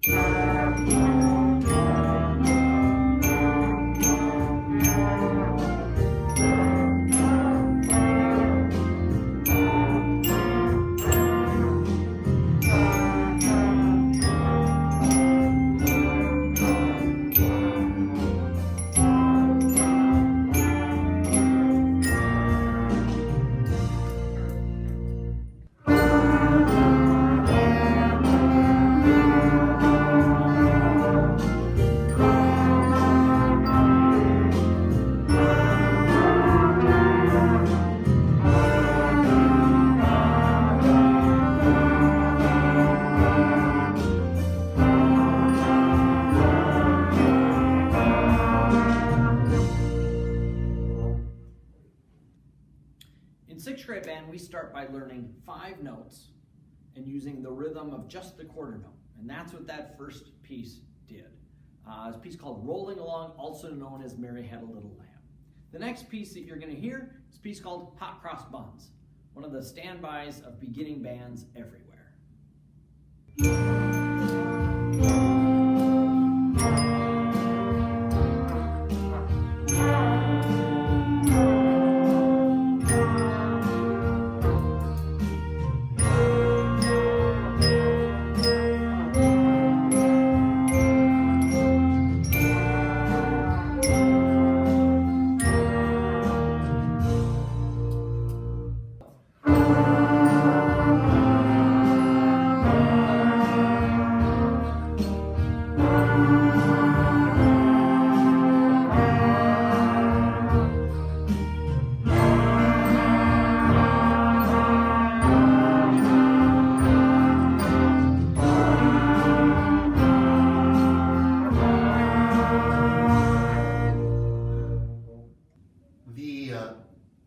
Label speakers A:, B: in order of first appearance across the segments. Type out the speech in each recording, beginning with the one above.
A: In sixth grade band, we start by learning 5 notes and using the rhythm of just the quarter note. And that's what that first piece did. It's a piece called Rolling Along, also known as Mary Had a Little Lamb. The next piece that you're going to hear is a piece called Hot Cross Buns, one of the standbys of beginning bands everywhere.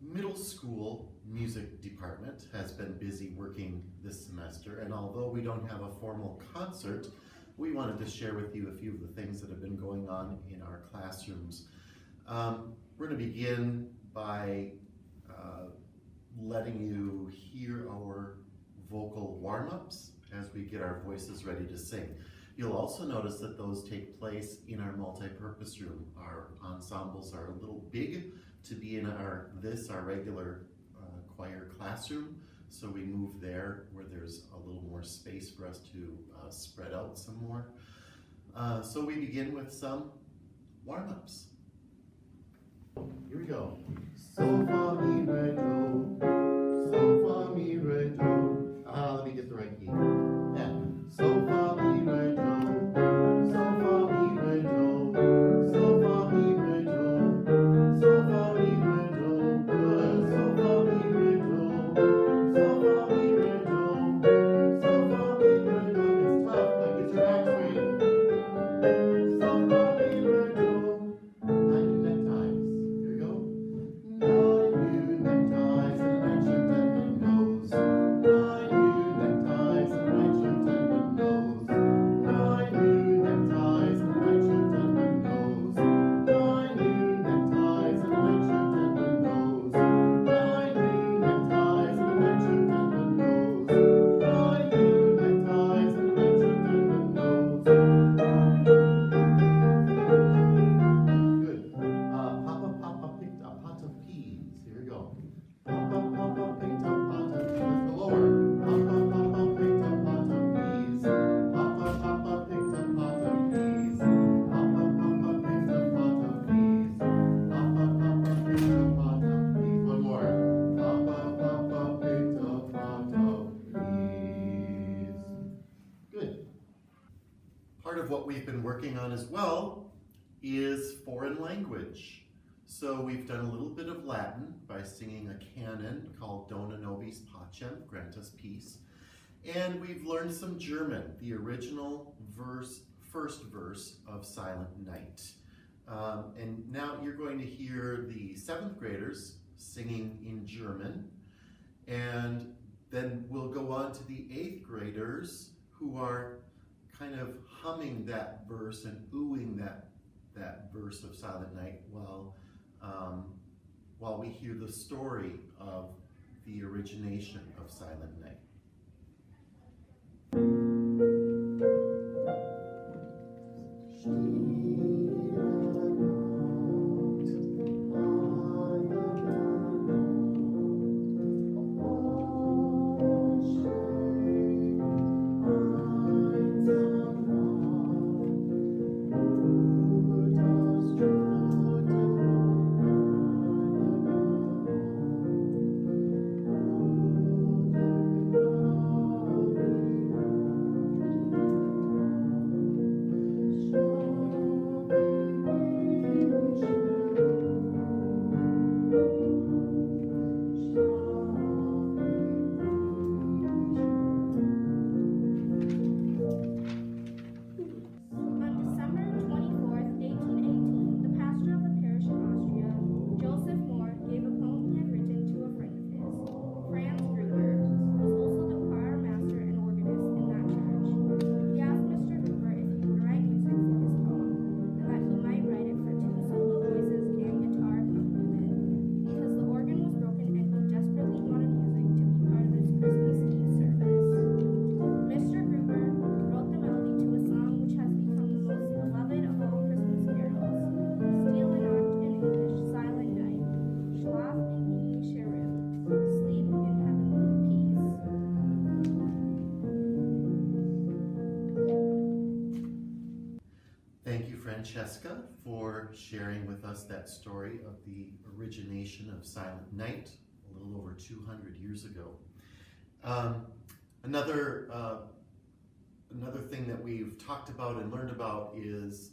B: Middle school music department has been busy working this semester, and although we don't have a formal concert, we wanted to share with you a few of the things that have been going on in our classrooms. We're going to begin by letting you hear our vocal warm-ups as we get our voices ready to sing. You'll also notice that those take place in our multi-purpose room. Our ensembles are a little big to be in our regular choir classroom, so we move there where there's a little more space for us to spread out some more. So we begin with some warm-ups. Here we go. So fa mi re do, so fa mi re do. Let me get the right key. Yeah. So fa mi re do, so fa mi re do, so fa mi re do, so fa mi re do. Good. So fa mi re do, so fa mi re do, so fa mi re do. It's tough, but get your hands waving. So fa mi re do. 9 neckties. Here we go. 9 new neckties and an ancient tendon nose. 9 new neckties and an ancient tendon nose. 9 new neckties and an ancient tendon nose. 9 new neckties and an ancient tendon nose. 9 new neckties and an ancient tendon nose. 9 new neckties and an ancient tendon nose. Good. Papa picked a pot of peas. Here we go. Papa picked a pot of peas. Let's go lower. Papa picked a pot of peas. Papa picked a pot of peas. Papa picked a pot of peas. Papa picked a pot of peas. One more. Papa picked a pot of peas. Good. Part of what we've been working on as well is foreign language. So we've done a little bit of Latin by singing a canon called Dona nobis pacem, grant us peace. And we've learned some German, the original first verse of Silent Night. And now you're going to hear the 7th graders singing in German. And then we'll go on to the 8th graders who are kind of humming that verse and oohing that verse of Silent Night while we hear the story of the origination of Silent Night. Francesca for sharing with us that story of the origination of Silent Night a little over 200 years ago. Another thing that we've talked about and learned about is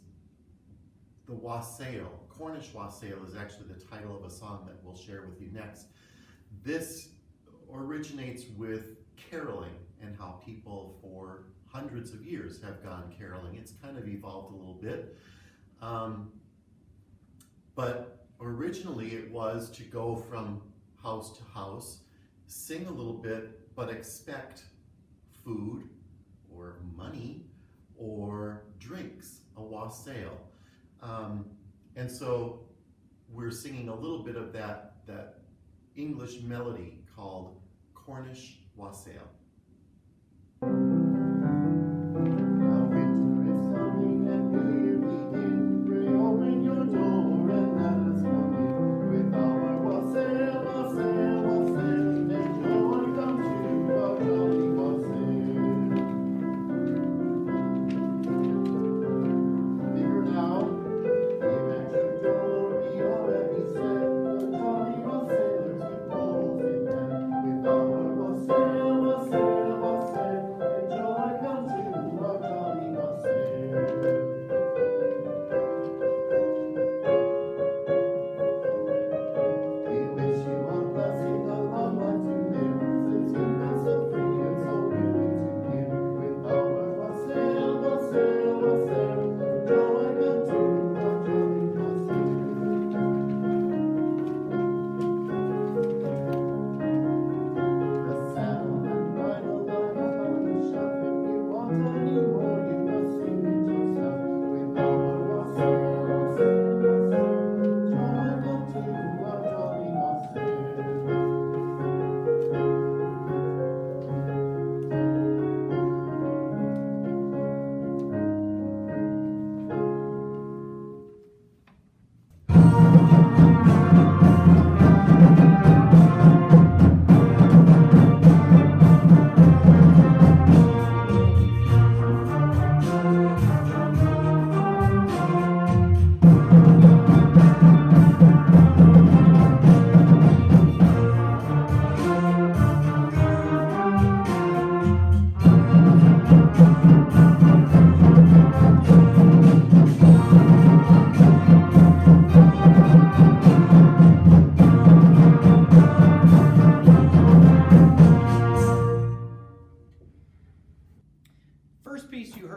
B: the wassail. Cornish wassail is actually the title of a song that we'll share with you next. This originates with caroling and how people for hundreds of years have gone caroling. It's kind of evolved a little bit. But originally it was to go from house to house, sing a little bit, but expect food or money or drinks, a wassail. And so we're singing a little bit of that English melody called Cornish wassail.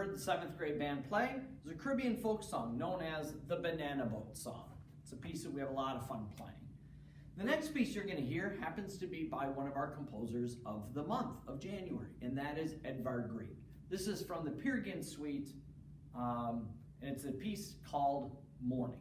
A: The 7th grade band play is a Caribbean folk song known as the Banana Boat Song. It's a piece that we have a lot of fun playing. The next piece you're going to hear happens to be by one of our composers of the month of January, and that is Edvard Grieg. This is from the Peer Gynt Suite, and it's a piece called Morning.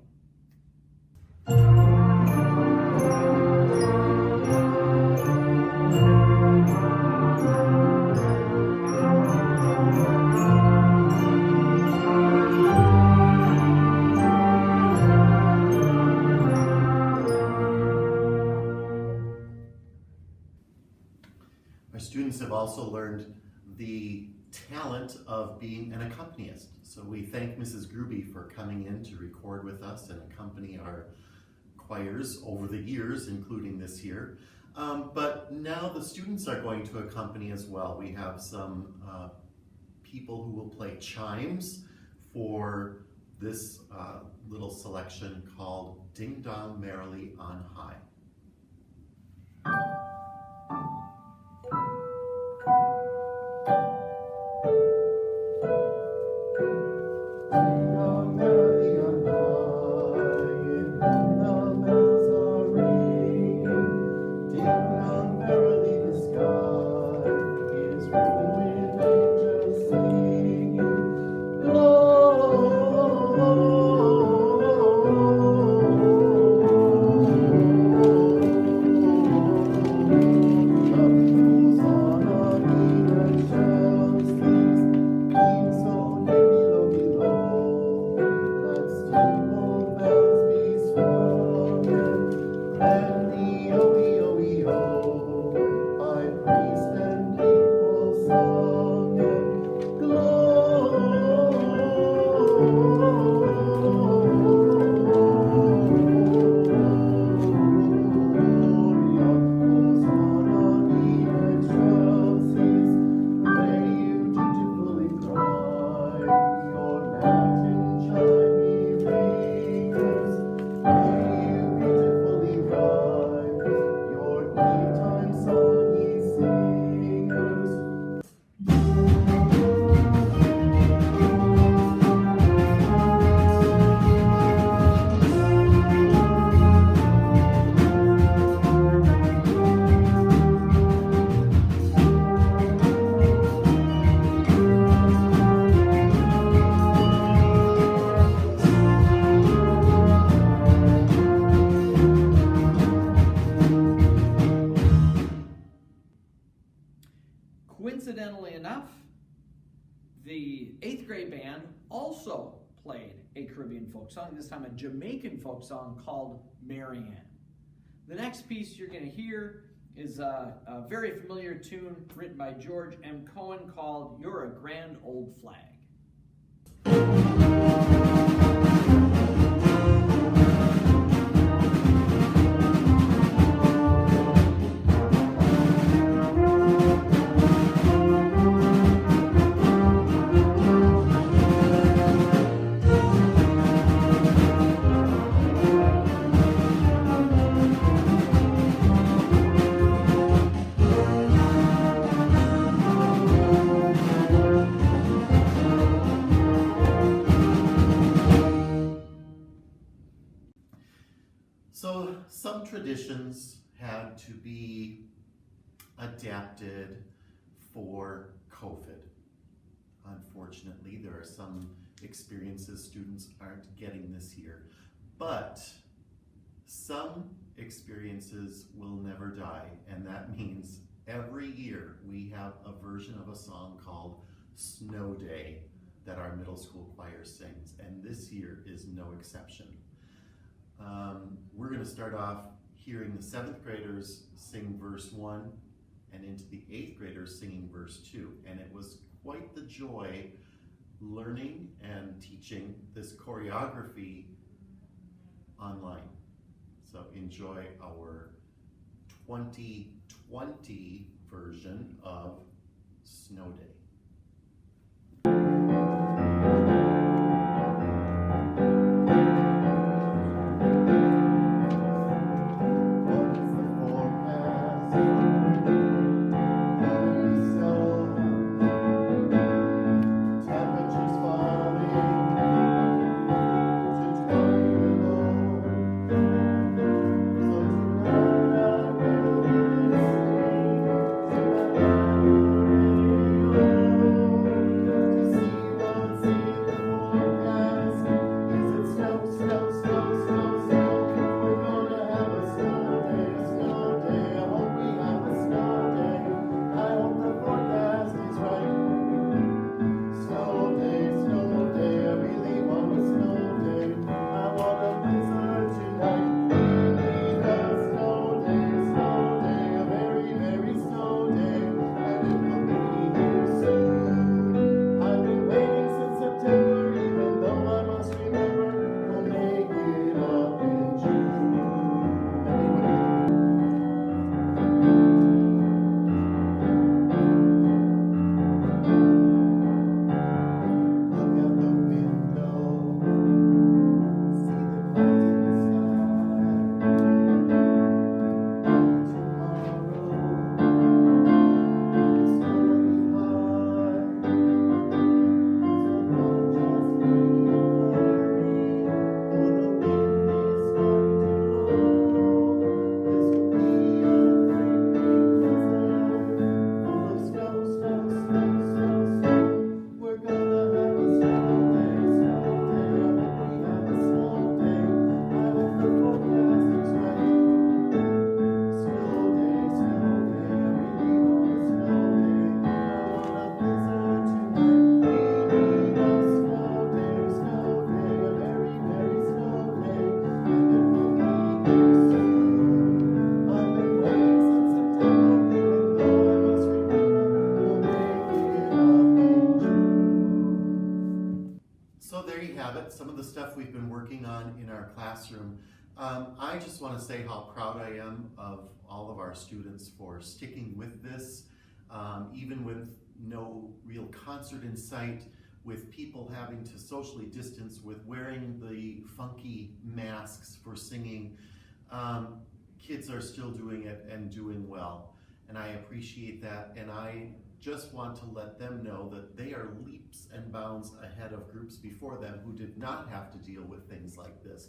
B: Our students have also learned the talent of being an accompanist. So we thank Mrs. Gruby for coming in to record with us and accompany our choirs over the years, including this year. But now the students are going to accompany as well. We have some people who will play chimes for this little selection called Ding Dong Merrily on High.
A: 8th grade band also played a Caribbean folk song, this time a Jamaican folk song called Marianne. The next piece you're going to hear is a very familiar tune written by George M. Cohen called You're a Grand Old Flag.
B: So some traditions had to be adapted for COVID. Unfortunately, there are some experiences students aren't getting this year, but some experiences will never die, and that means every year we have a version of a song called Snow Day that our middle school choir sings, and this year is no exception. We're going to start off hearing the 7th graders sing verse 1 and into the 8th graders singing verse 2. And it was quite the joy learning and teaching this choreography online. So enjoy our 2020 version of Snow Day. Some of the stuff we've been working on in our classroom. I just want to say how proud I am of all of our students for sticking with this, even with no real concert in sight, with people having to socially distance, with wearing the funky masks for singing. Kids are still doing it and doing well, and I appreciate that, and I just want to let them know that they are leaps and bounds ahead of groups before them who did not have to deal with things like this.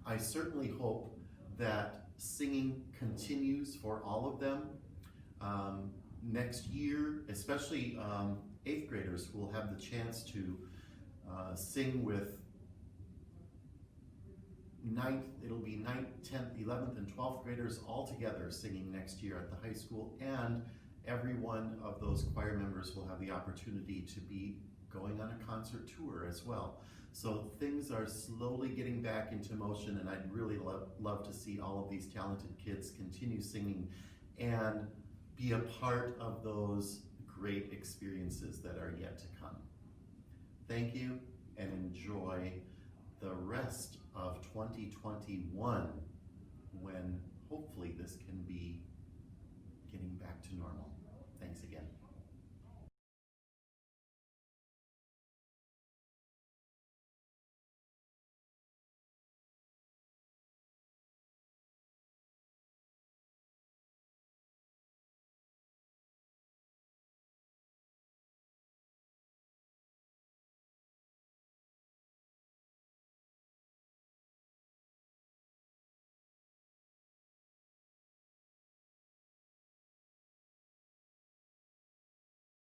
B: I certainly hope that singing continues for all of them. Next year, especially 8th graders who will have the chance to sing with it'll be 9th, 10th, 11th, and 12th graders all together singing next year at the high school, and every one of those choir members will have the opportunity to be going on a concert tour as well. So things are slowly getting back into motion, and I'd really love to see all of these talented kids continue singing and be a part of those great experiences that are yet to come. Thank you, and enjoy the rest of 2021, when hopefully this can be getting back to normal.